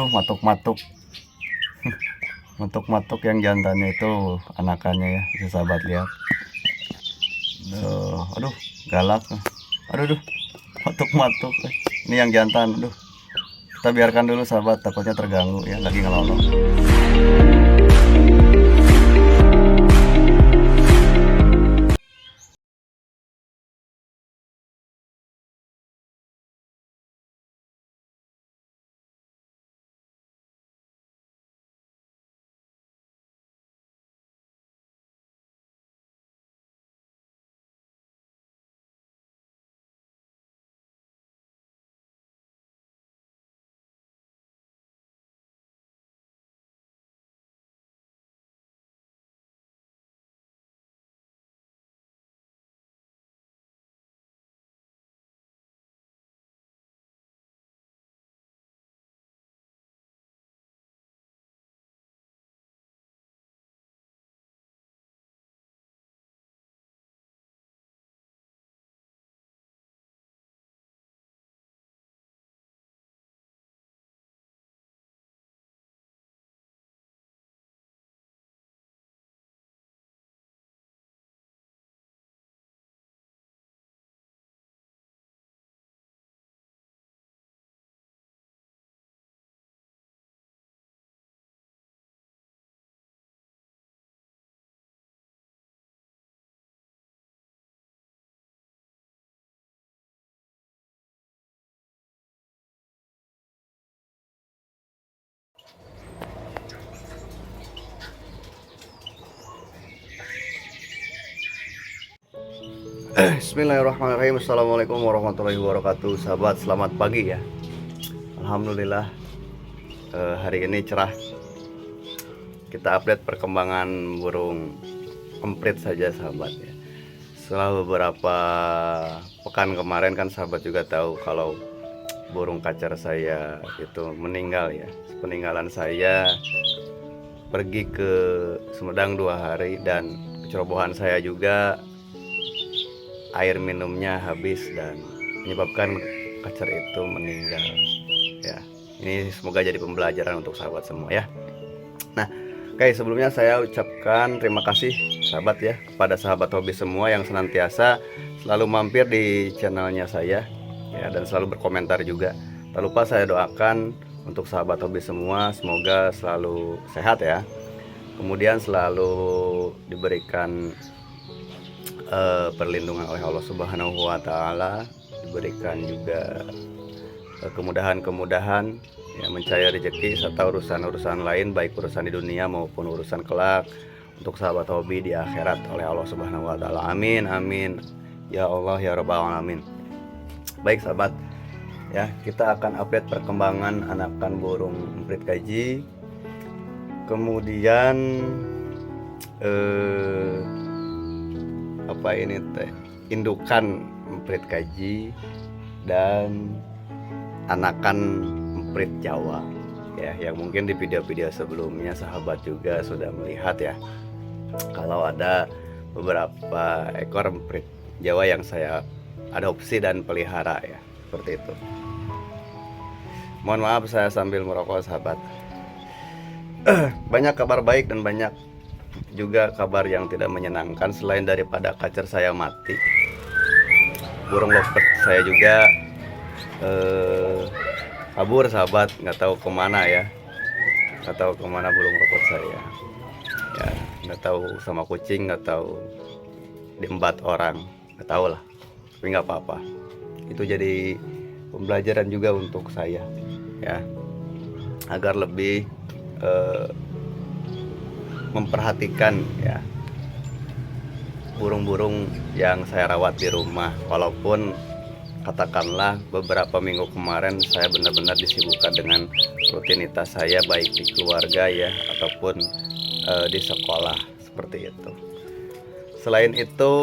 Aduh, matuk-matuk. Matuk-matuk yang jantannya itu anakannya ya, bisa sahabat lihat. Aduh, galak. Aduh, matuk-matuk. Ini yang jantan. Aduh, kita biarkan dulu sahabat, takutnya terganggu ya, lagi ngelolong. Bismillahirrahmanirrahim. Assalamualaikum warahmatullahi wabarakatuh. Sahabat, selamat pagi ya. Alhamdulillah hari ini cerah. Kita update perkembangan burung emprit saja sahabat ya. Setelah beberapa pekan kemarin kan sahabat juga tahu kalau burung kacer saya itu meninggal ya. Peninggalan saya pergi ke Sumedang 2 hari dan kecerobohan saya juga air minumnya habis dan menyebabkan kacer itu meninggal ya. Ini semoga jadi pembelajaran untuk sahabat semua ya. Nah, oke, sebelumnya saya ucapkan terima kasih sahabat ya kepada sahabat hobi semua yang senantiasa selalu mampir di channelnya saya ya, dan selalu berkomentar juga. Tak lupa saya doakan untuk sahabat hobi semua semoga selalu sehat ya, kemudian selalu diberikan perlindungan oleh Allah Subhanahu wa Ta'ala, diberikan juga kemudahan-kemudahan ya, mencari rezeki serta urusan-urusan lain baik urusan di dunia maupun urusan kelak untuk sahabat hobi di akhirat oleh Allah Subhanahu wa Ta'ala. Amin amin ya Allah ya rabbal alamin. Baik sahabat ya, kita akan update perkembangan anakan burung emprit kaji, kemudian ini teh indukan emprit kaji dan anakan emprit Jawa ya, yang mungkin di video-video sebelumnya sahabat juga sudah melihat ya, kalau ada beberapa ekor emprit Jawa yang saya adopsi dan pelihara ya, seperti itu. Mohon maaf saya sambil merokok sahabat. Banyak kabar baik dan banyak juga kabar yang tidak menyenangkan. Selain daripada kacer saya mati, burung lovebird saya juga kabur sahabat, nggak tahu kemana ya, nggak tahu kemana burung lovebird saya ya, nggak tahu sama kucing, nggak tahu diembat orang, nggak tahu lah, tapi nggak apa-apa. Itu jadi pembelajaran juga untuk saya ya, agar lebih memperhatikan ya burung-burung yang saya rawat di rumah. Walaupun katakanlah beberapa minggu kemarin saya benar-benar disibukkan dengan rutinitas saya baik di keluarga ya ataupun di sekolah, seperti itu. Selain itu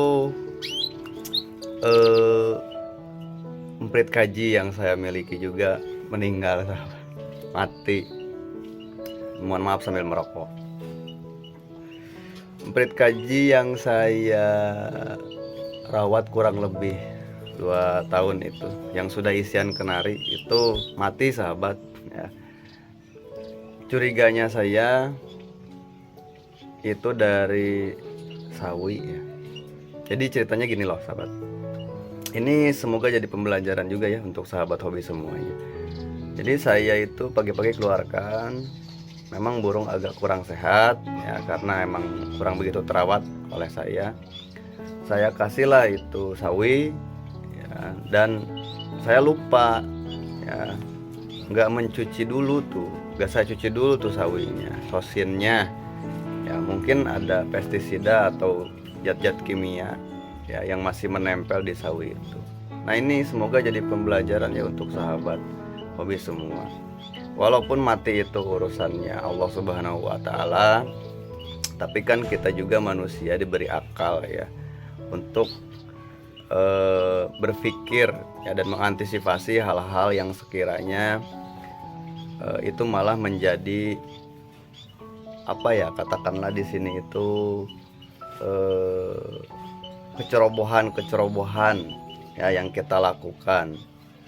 emprit kaji yang saya miliki juga meninggal, mati. Mohon maaf sambil merokok. Emprit kaji yang saya rawat kurang lebih 2 tahun itu, yang sudah isian kenari itu mati sahabat ya. curiganya saya itu dari sawi ya. Jadi ceritanya gini loh sahabat. Ini semoga jadi pembelajaran juga ya untuk sahabat hobi semuanya. Jadi saya itu pagi-pagi keluarkan, memang burung agak kurang sehat ya, karena emang kurang begitu terawat oleh saya. Saya kasihlah itu sawi ya, dan saya lupa ya, nggak mencuci dulu tuh, nggak saya cuci dulu tuh sawinya, sosinnya ya, mungkin ada pestisida atau zat-zat kimia ya yang masih menempel di sawi itu. Nah ini semoga jadi pembelajaran ya untuk sahabat hobi semua. Walaupun mati itu urusannya Allah Subhanahu wa Ta'ala, tapi kan kita juga manusia diberi akal ya untuk berpikir ya, dan mengantisipasi hal-hal yang sekiranya itu malah menjadi apa ya, katakanlah di sini itu kecerobohan ya yang kita lakukan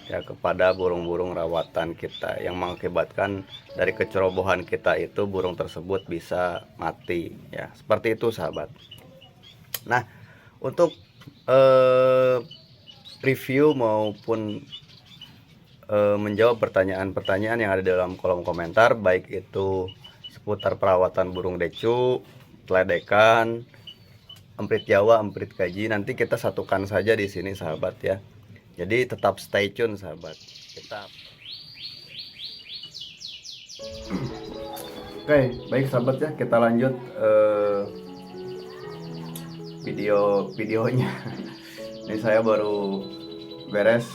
ya kepada burung-burung rawatan kita, yang mengakibatkan dari kecerobohan kita itu burung tersebut bisa mati ya, seperti itu sahabat. Nah untuk review maupun menjawab pertanyaan-pertanyaan yang ada dalam kolom komentar, baik itu seputar perawatan burung decu, teledekan, emprit Jawa, emprit kaji, nanti kita satukan saja di sini sahabat ya. Jadi tetap stay tune sahabat. Oke, baik sahabat ya, kita lanjut videonya. Ini saya baru beres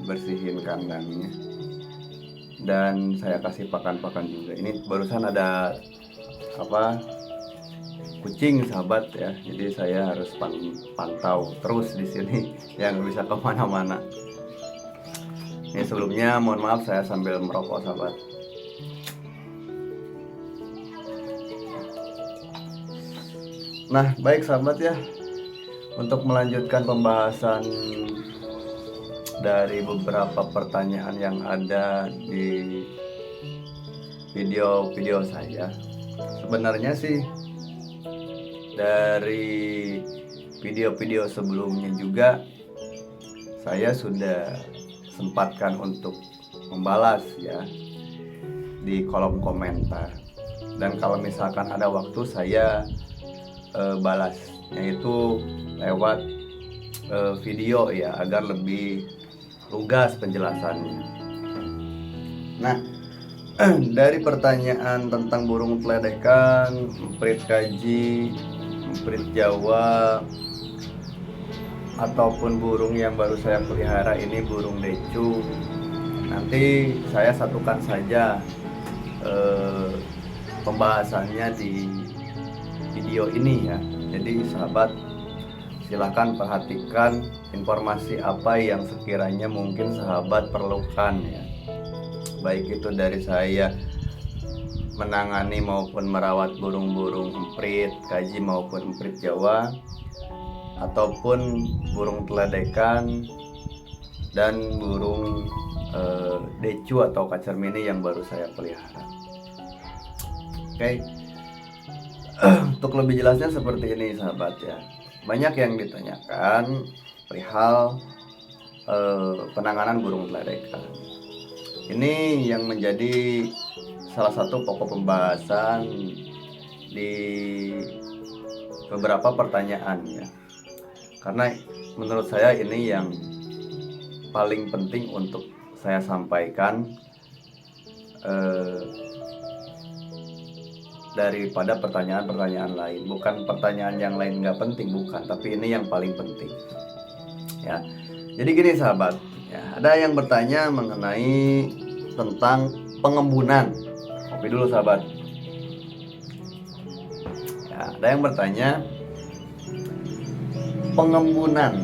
bersihin kandangnya dan saya kasih pakan-pakan juga. Ini barusan ada kucing sahabat ya, jadi saya harus pantau terus di sini yang bisa kemana-mana. Ini sebelumnya mohon maaf saya sambil merokok sahabat. Nah baik sahabat ya, untuk melanjutkan pembahasan dari beberapa pertanyaan yang ada di video saya, sebenarnya sih dari video-video sebelumnya juga saya sudah sempatkan untuk membalas ya di kolom komentar, dan kalau misalkan ada waktu saya balas, yaitu lewat video ya, agar lebih lugas penjelasannya. Nah dari pertanyaan tentang burung teledekan, emprit kaji, emprit Jawa, ataupun burung yang baru saya pelihara ini burung decu, nanti saya satukan saja pembahasannya di video ini ya. Jadi sahabat silahkan perhatikan informasi apa yang sekiranya mungkin sahabat perlukan ya, baik itu dari saya menangani maupun merawat burung-burung emprit kaji maupun emprit Jawa, ataupun burung teledekan dan burung decu atau kacar mini yang baru saya pelihara. Oke. Untuk lebih jelasnya seperti ini sahabat ya. Banyak yang ditanyakan perihal penanganan burung teledekan. Ini yang menjadi salah satu pokok pembahasan di beberapa pertanyaan ya. Karena menurut saya ini yang paling penting untuk saya sampaikan daripada pertanyaan-pertanyaan lain. Bukan pertanyaan yang lain nggak penting, bukan, tapi ini yang paling penting ya. Jadi gini sahabat ya, ada yang bertanya mengenai tentang pengembunan. Kopi dulu sahabat ya. Ada yang bertanya pengembunan,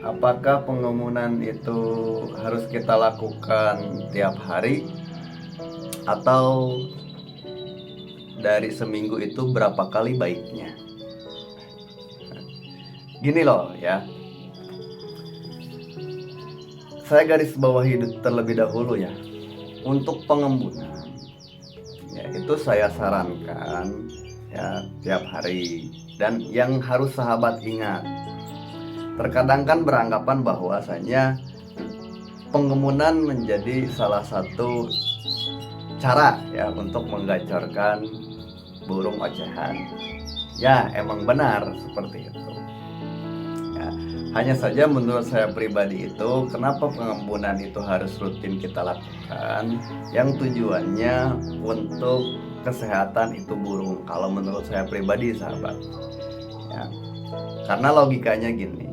apakah pengembunan itu harus kita lakukan tiap hari atau dari seminggu itu berapa kali baiknya? Gini loh ya, saya garis bawahi terlebih dahulu ya, untuk pengembunan ya itu saya sarankan ya tiap hari. Dan yang harus sahabat ingat, terkadang kan beranggapan bahwasanya pengembunan menjadi salah satu cara ya untuk menggacorkan burung ocehan. Ya emang benar seperti itu ya. Hanya saja menurut saya pribadi itu, kenapa pengembunan itu harus rutin kita lakukan, yang tujuannya untuk kesehatan itu burung. Kalau menurut saya pribadi sahabat ya, karena logikanya gini,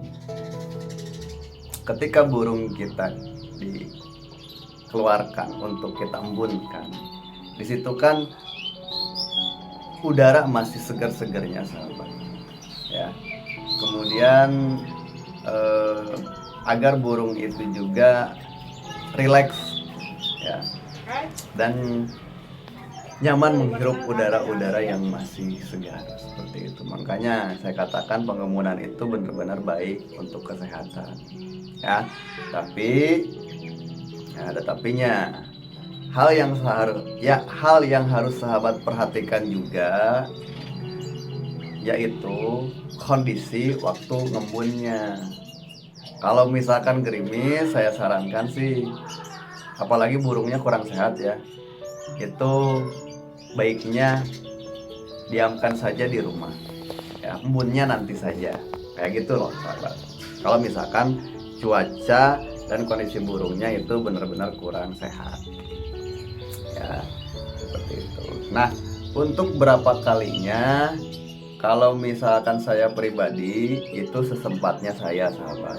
ketika burung kita dikeluarkan untuk kita embunkan, di situ kan udara masih segar-segarnya sahabat ya. Kemudian agar burung itu juga rileks ya, dan nyaman menghirup udara-udara yang masih segar seperti itu. Makanya saya katakan pengembunan itu benar-benar baik untuk kesehatan ya. Tapi ya, ada tapinya. Hal yang harus sahabat perhatikan juga yaitu kondisi waktu ngembunnya. Kalau misalkan gerimis, saya sarankan sih, apalagi burungnya kurang sehat ya, itu baiknya diamkan saja di rumah ya, embunnya nanti saja, kayak gitu loh sahabat. Kalau misalkan cuaca dan kondisi burungnya itu benar-benar kurang sehat ya, seperti itu. Nah, untuk berapa kalinya, kalau misalkan saya pribadi itu sesempatnya saya sahabat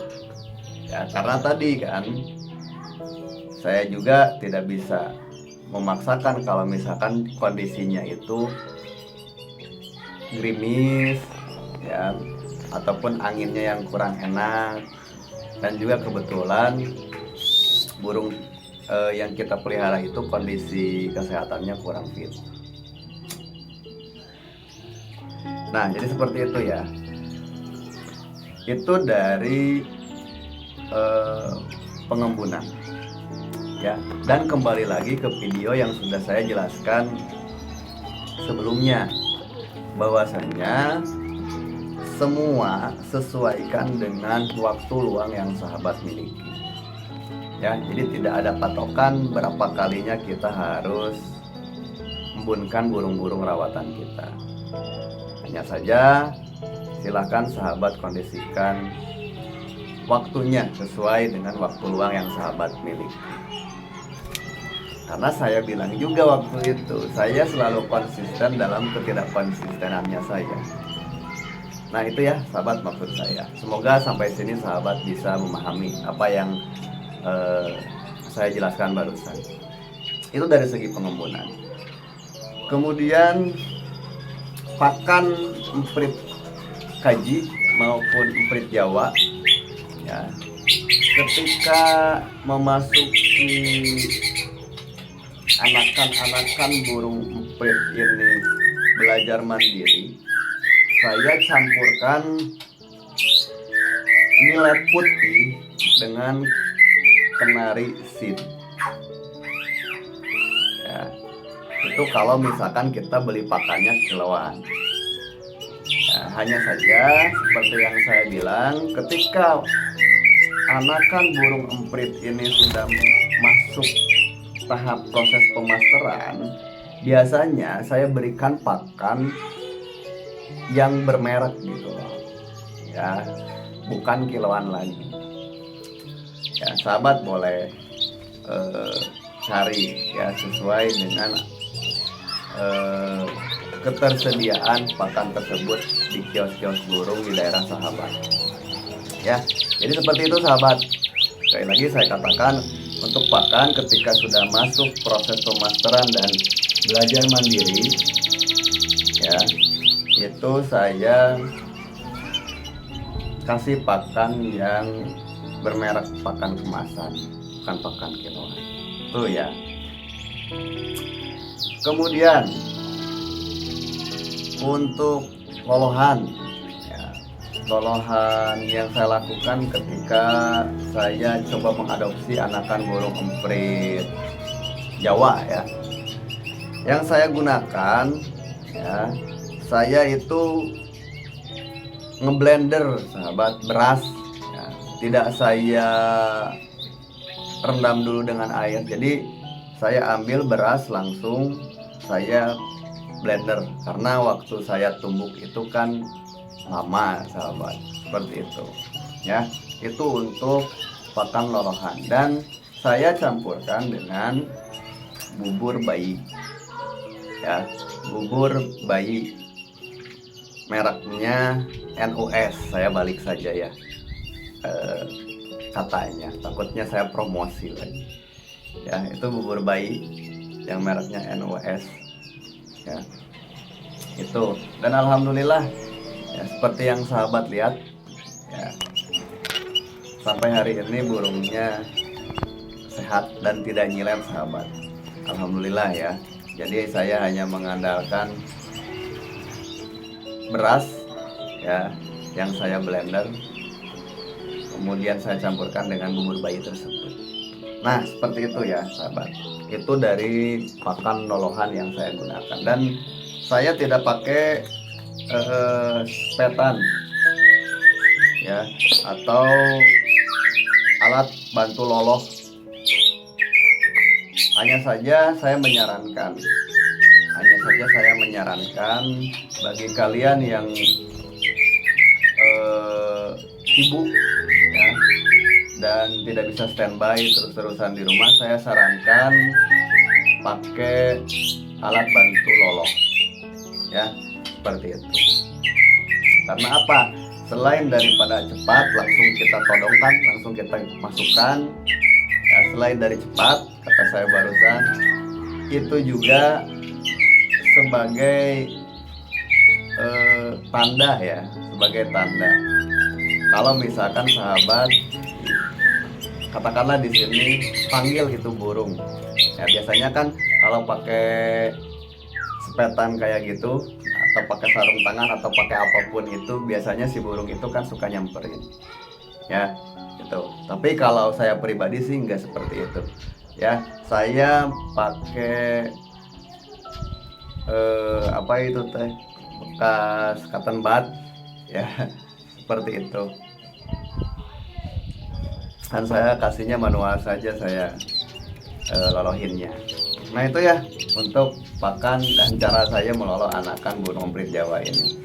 ya, karena tadi kan saya juga tidak bisa memaksakan kalau misalkan kondisinya itu gerimis ya, ataupun anginnya yang kurang enak, dan juga kebetulan burung yang kita pelihara itu kondisi kesehatannya kurang fit. Nah, jadi seperti itu ya. Itu dari pengembunan ya. Dan kembali lagi ke video yang sudah saya jelaskan sebelumnya, bahwasanya semua sesuaikan dengan waktu luang yang sahabat miliki ya. Jadi tidak ada patokan berapa kalinya kita harus embunkan burung-burung rawatan kita. Hanya saja silakan sahabat kondisikan waktunya sesuai dengan waktu luang yang sahabat miliki. Karena saya bilang juga waktu itu, saya selalu konsisten dalam ketidakkonsistenannya saya. Nah itu ya sahabat maksud saya. Semoga sampai sini sahabat bisa memahami apa yang saya jelaskan barusan. Itu dari segi pengembunan. Kemudian pakan emprit kaji maupun emprit Jawa ya, ketika memasuki anakan-anakan burung emprit ini belajar mandiri, saya campurkan millet putih dengan kenari seed ya. Itu kalau misalkan kita beli pakannya kiloan ya. Hanya saja seperti yang saya bilang, ketika anakan burung emprit ini sudah masuk tahap proses pemasteran, biasanya saya berikan pakan yang bermerek gitu loh ya, bukan kiloan lagi ya. Sahabat boleh cari ya sesuai dengan ketersediaan pakan tersebut di kios-kios burung di daerah sahabat ya. Jadi seperti itu sahabat. Sekali lagi saya katakan, untuk pakan ketika sudah masuk proses pemasteran dan belajar mandiri ya, itu saya kasih pakan yang bermerek, pakan kemasan, bukan pakan kiloan. Tuh ya. Kemudian untuk lolohan ya, lolohan yang saya lakukan ketika saya coba mengadopsi anakan burung emprit Jawa ya. Yang saya gunakan ya, saya itu ngeblender sahabat beras ya. Tidak saya rendam dulu dengan air, jadi saya ambil beras langsung saya blender, karena waktu saya tumbuk itu kan lama sahabat, seperti itu ya. Itu untuk pakan lolohan, dan saya campurkan dengan bubur bayi ya, bubur bayi mereknya NUS. Saya balik saja ya katanya, takutnya saya promosi lagi ya. Itu bubur bayi yang mereknya NUS ya, itu. Dan alhamdulillah ya, seperti yang sahabat lihat ya, sampai hari ini burungnya sehat dan tidak nyilet sahabat, alhamdulillah ya. Jadi saya hanya mengandalkan beras ya yang saya blender, kemudian saya campurkan dengan bubur bayi tersebut. Nah seperti itu ya sahabat, itu dari pakan lolohan yang saya gunakan. Dan saya tidak pakai sepetan ya, atau alat bantu loloh. Hanya saja saya menyarankan bagi kalian yang sibuk ya, dan tidak bisa standby terus-terusan di rumah, saya sarankan pakai alat bantu loloh ya, seperti itu. Karena apa? Selain daripada cepat, langsung kita todongkan, langsung kita masukkan ya, selain dari cepat, kata saya barusan, itu juga sebagai tanda ya, sebagai tanda kalau misalkan sahabat katakanlah di sini panggil itu burung ya. Biasanya kan kalau pakai sepetan kayak gitu, atau pakai sarung tangan, atau pakai apapun itu, biasanya si burung itu kan suka nyamperin ya gitu. Tapi kalau saya pribadi sih nggak seperti itu ya. Saya pakai apa itu teh, bekas cotton bud ya, seperti itu. Dan saya kasihnya manual saja, saya lolohinnya. Nah itu ya untuk pakan dan cara saya meloloh anakan burung emprit Jawa ini.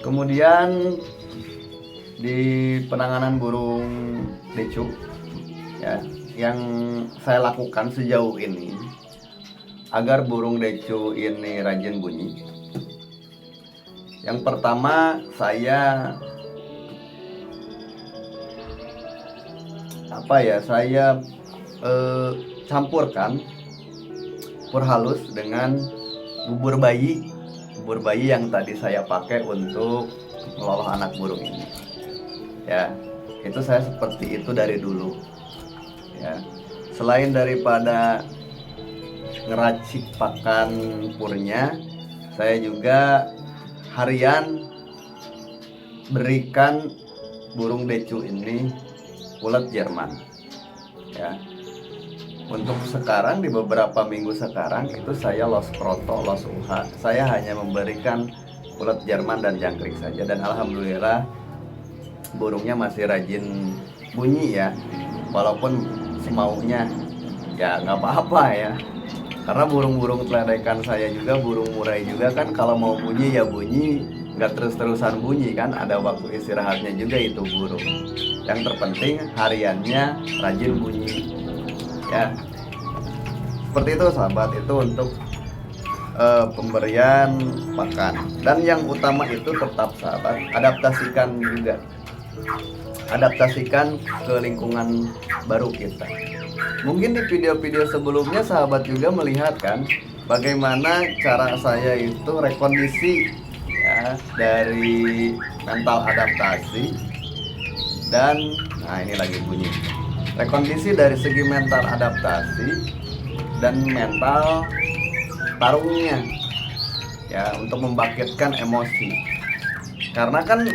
Kemudian di penanganan burung decu ya, yang saya lakukan sejauh ini agar burung decu ini rajin bunyi. Yang pertama, saya campurkan pur halus dengan bubur bayi yang tadi saya pakai untuk meloloh anak burung ini ya. Itu saya seperti itu dari dulu ya. Selain daripada ngeracik pakan purnya, saya juga harian berikan burung decu ini ulet Jerman ya. Untuk sekarang, di beberapa minggu sekarang itu saya los proto, los UH, saya hanya memberikan ulet Jerman dan jangkrik saja, dan alhamdulillah burungnya masih rajin bunyi ya, walaupun semaunya ya, nggak apa-apa ya. Karena burung-burung teledekan saya juga, burung murai juga kan, kalau mau bunyi ya bunyi, nggak terus-terusan bunyi kan, ada waktu istirahatnya juga itu burung. Yang terpenting hariannya rajin bunyi ya. Seperti itu sahabat, itu untuk pemberian pakan. Dan yang utama itu tetap sahabat, adaptasikan ke lingkungan baru kita. Mungkin di video-video sebelumnya sahabat juga melihat kan bagaimana cara saya itu rekondisi ya, dari mental adaptasi dan nah ini lagi bunyi, rekondisi dari segi mental adaptasi dan mental tarungnya ya, untuk membangkitkan emosi Karena kan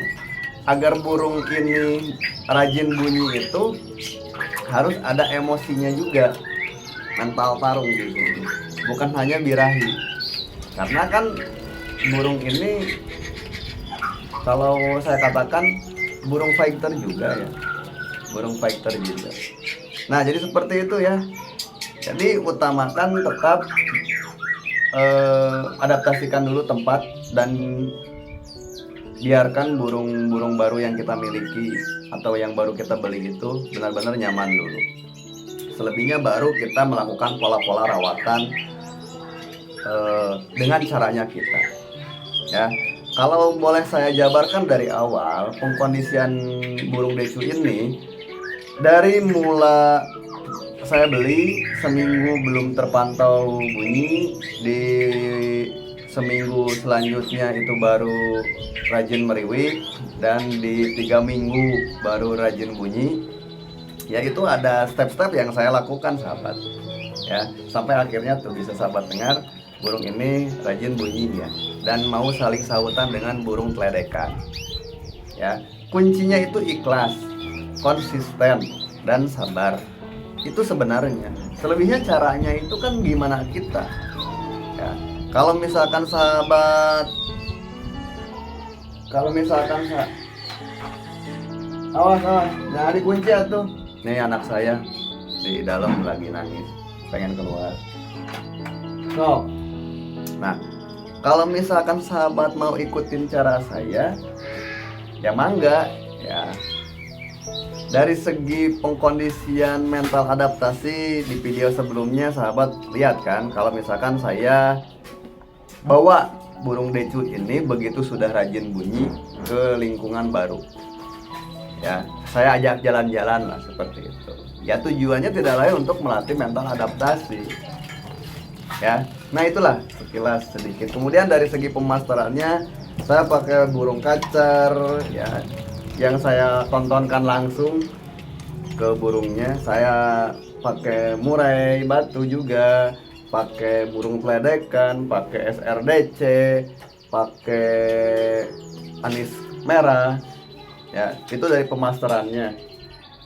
agar burung ini rajin bunyi itu harus ada emosinya juga, mental tarung gitu, bukan hanya birahi. Karena kan burung ini kalau saya katakan burung fighter juga ya, burung fighter juga. Nah jadi seperti itu ya. Jadi utamakan tetap adaptasikan dulu tempat dan biarkan burung-burung baru yang kita miliki atau yang baru kita beli itu benar-benar nyaman dulu. Selebihnya baru kita melakukan pola-pola rawatan dengan caranya kita. Ya, kalau boleh saya jabarkan dari awal pengkondisian burung decu ini dari mula saya beli seminggu belum terpantau bunyi, di seminggu selanjutnya itu baru rajin meriwik, dan di 3 minggu baru rajin bunyi. Ya itu ada step-step yang saya lakukan sahabat ya, sampai akhirnya tuh bisa sahabat dengar burung ini rajin bunyi ya, dan mau saling sahutan dengan burung kledekan ya. Kuncinya itu ikhlas, konsisten, dan sabar. Itu sebenarnya. Selebihnya caranya itu kan gimana kita ya. Kalau misalkan sahabat, awas jangan dikunci tuh. Nih anak saya di dalam lagi nangis, pengen keluar. Nah, kalau misalkan sahabat mau ikutin cara saya, ya mangga ya. Dari segi pengkondisian mental adaptasi di video sebelumnya sahabat lihat kan, kalau misalkan saya bawa burung decu ini begitu sudah rajin bunyi ke lingkungan baru ya, saya ajak jalan-jalan lah seperti itu ya. Tujuannya tidak lain untuk melatih mental adaptasi ya. Nah itulah sekilas sedikit. Kemudian dari segi pemasterannya saya pakai burung kacer ya, yang saya tontonkan langsung ke burungnya. Saya pakai murai batu juga, pakai burung kledekan, pakai SRDC, pakai anis merah ya. Itu dari pemasterannya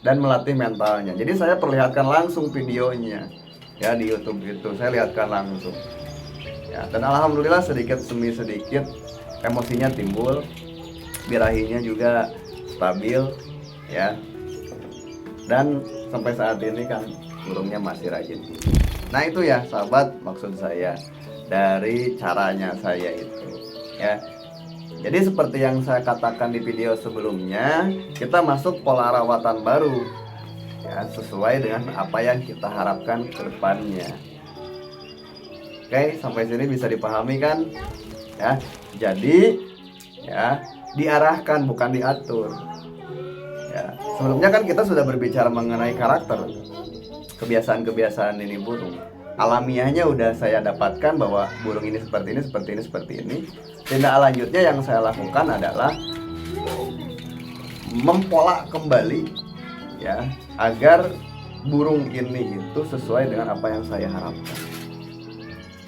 dan melatih mentalnya. Jadi saya perlihatkan langsung videonya ya, di YouTube itu saya lihatkan langsung ya, dan alhamdulillah sedikit demi sedikit emosinya timbul, birahinya juga stabil ya, dan sampai saat ini kan burungnya masih rajin. Nah itu ya sahabat, maksud saya dari caranya saya itu ya. Jadi seperti yang saya katakan di video sebelumnya, kita masuk pola rawatan baru ya, sesuai dengan apa yang kita harapkan ke depannya. Oke, sampai sini bisa dipahami kan ya. Jadi ya diarahkan bukan diatur ya. Sebelumnya kan kita sudah berbicara mengenai karakter, kebiasaan-kebiasaan ini burung. Alamiahnya udah saya dapatkan bahwa burung ini seperti ini, seperti ini, seperti ini. Tindak lanjutnya yang saya lakukan adalah mempola kembali ya, agar burung ini itu sesuai dengan apa yang saya harapkan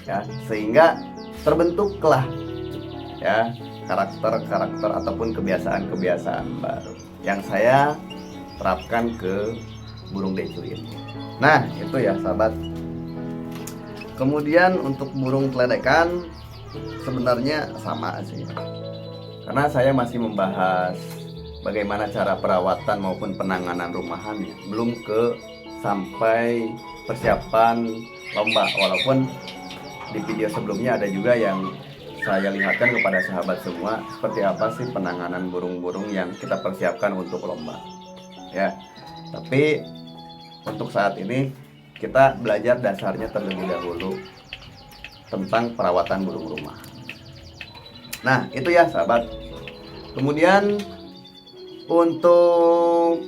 ya, sehingga terbentuklah ya karakter-karakter ataupun kebiasaan-kebiasaan baru yang saya terapkan ke burung decu ini. Nah itu ya sahabat. Kemudian untuk burung kledekan sebenarnya sama sih, karena saya masih membahas bagaimana cara perawatan maupun penanganan rumahannya, belum ke sampai persiapan lomba. Walaupun di video sebelumnya ada juga yang saya lihatkan kepada sahabat semua seperti apa sih penanganan burung-burung yang kita persiapkan untuk lomba ya. Tapi untuk saat ini kita belajar dasarnya terlebih dahulu tentang perawatan burung rumah. Nah itu ya sahabat. Kemudian untuk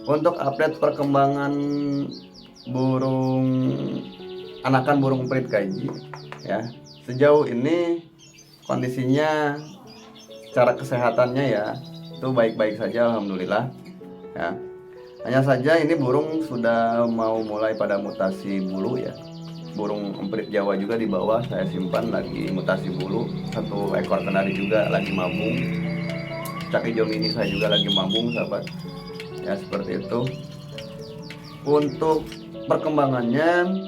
untuk update perkembangan burung anakan burung perit kaji ya, sejauh ini kondisinya secara kesehatannya ya itu baik-baik saja alhamdulillah ya. Hanya saja ini burung sudah mau mulai pada mutasi bulu ya, burung emprit Jawa juga di bawah saya simpan lagi mutasi bulu. 1 ekor kenari juga lagi mabung. Caki Jomini saya juga lagi mabung, sahabat. Ya, seperti itu. Untuk perkembangannya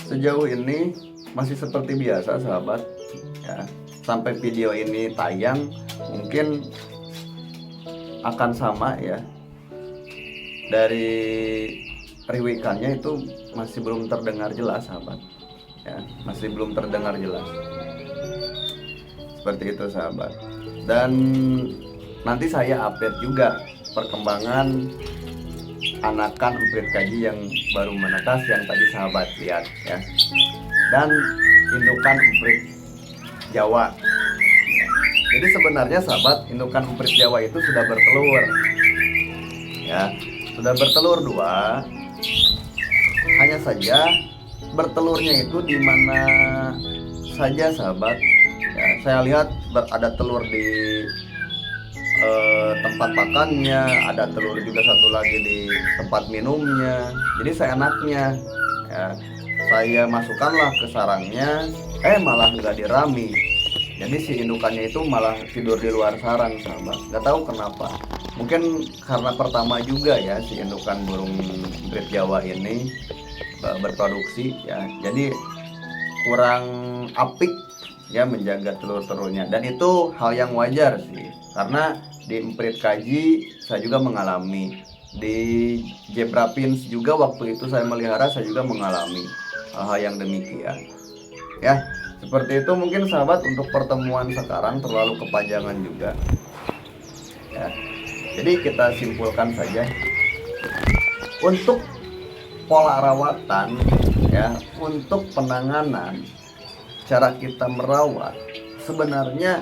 sejauh ini masih seperti biasa, sahabat. Ya, sampai video ini tayang mungkin akan sama ya. Dari riwikannya itu masih belum terdengar jelas, sahabat. Ya, masih belum terdengar jelas. Seperti itu, sahabat. Dan nanti saya update juga perkembangan anakan emprit kaji yang baru menetas yang tadi sahabat lihat ya. Dan indukan emprit Jawa. Jadi sebenarnya sahabat, indukan emprit Jawa itu sudah bertelur. Ya, sudah bertelur 2. Hanya saja bertelurnya itu di mana saja, sahabat. Ya, saya lihat ada telur di tempat makannya, ada telur juga satu lagi di tempat minumnya. Jadi seenaknya ya, saya masukkanlah ke sarangnya, malah nggak dirami. Jadi si indukannya itu malah tidur di luar sarang, sahabat. Nggak tahu kenapa. Mungkin karena pertama juga ya si indukan burung emprit Jawa ini berproduksi ya. Jadi kurang apik ya menjaga telur-telurnya, dan itu hal yang wajar sih. Karena di emprit kaji saya juga mengalami, di Zebra Pins juga waktu itu saya melihara, saya juga mengalami hal yang demikian. Ya, seperti itu mungkin sahabat. Untuk pertemuan sekarang terlalu kepanjangan juga. Ya. Jadi kita simpulkan saja. Untuk pola rawatan ya, untuk penanganan, cara kita merawat sebenarnya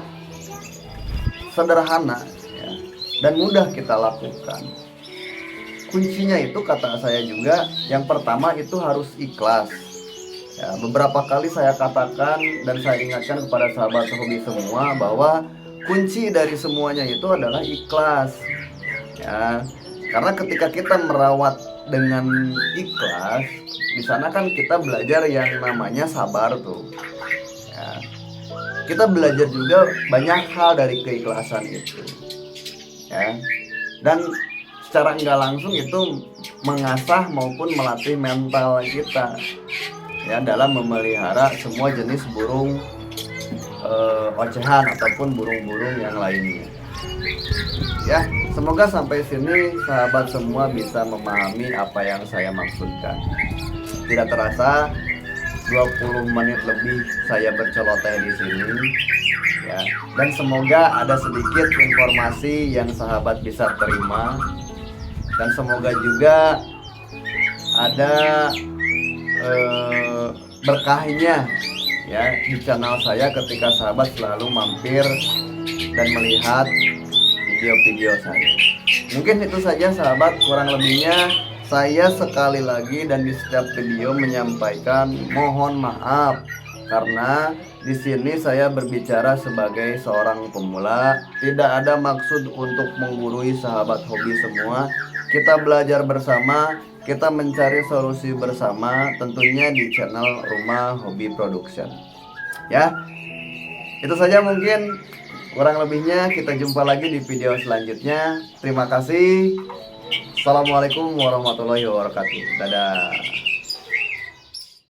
sederhana ya, dan mudah kita lakukan. Kuncinya itu kata saya juga, yang pertama itu harus ikhlas ya. Beberapa kali saya katakan dan saya ingatkan kepada sahabat hobi semua bahwa kunci dari semuanya itu adalah ikhlas ya. Karena ketika kita merawat dengan ikhlas, di sana kan kita belajar yang namanya sabar tuh ya. Kita belajar juga banyak hal dari keikhlasan itu ya. Dan secara nggak langsung itu mengasah maupun melatih mental kita ya, dalam memelihara semua jenis burung ocehan ataupun burung-burung yang lainnya ya. Semoga sampai sini sahabat semua bisa memahami apa yang saya maksudkan. Tidak terasa 20 menit lebih saya berceloteh di sini ya. Dan semoga ada sedikit informasi yang sahabat bisa terima, dan semoga juga ada berkahnya ya di channel saya ketika sahabat selalu mampir dan melihat video-video saya. Mungkin itu saja sahabat, kurang lebihnya saya sekali lagi dan di setiap video menyampaikan mohon maaf karena di sini saya berbicara sebagai seorang pemula, tidak ada maksud untuk menggurui sahabat hobi semua. Kita belajar bersama, kita mencari solusi bersama, tentunya di channel Rumah Hobi Production. Ya, itu saja mungkin. Kurang lebihnya kita jumpa lagi di video selanjutnya. Terima kasih. Assalamualaikum warahmatullahi wabarakatuh. Dadah.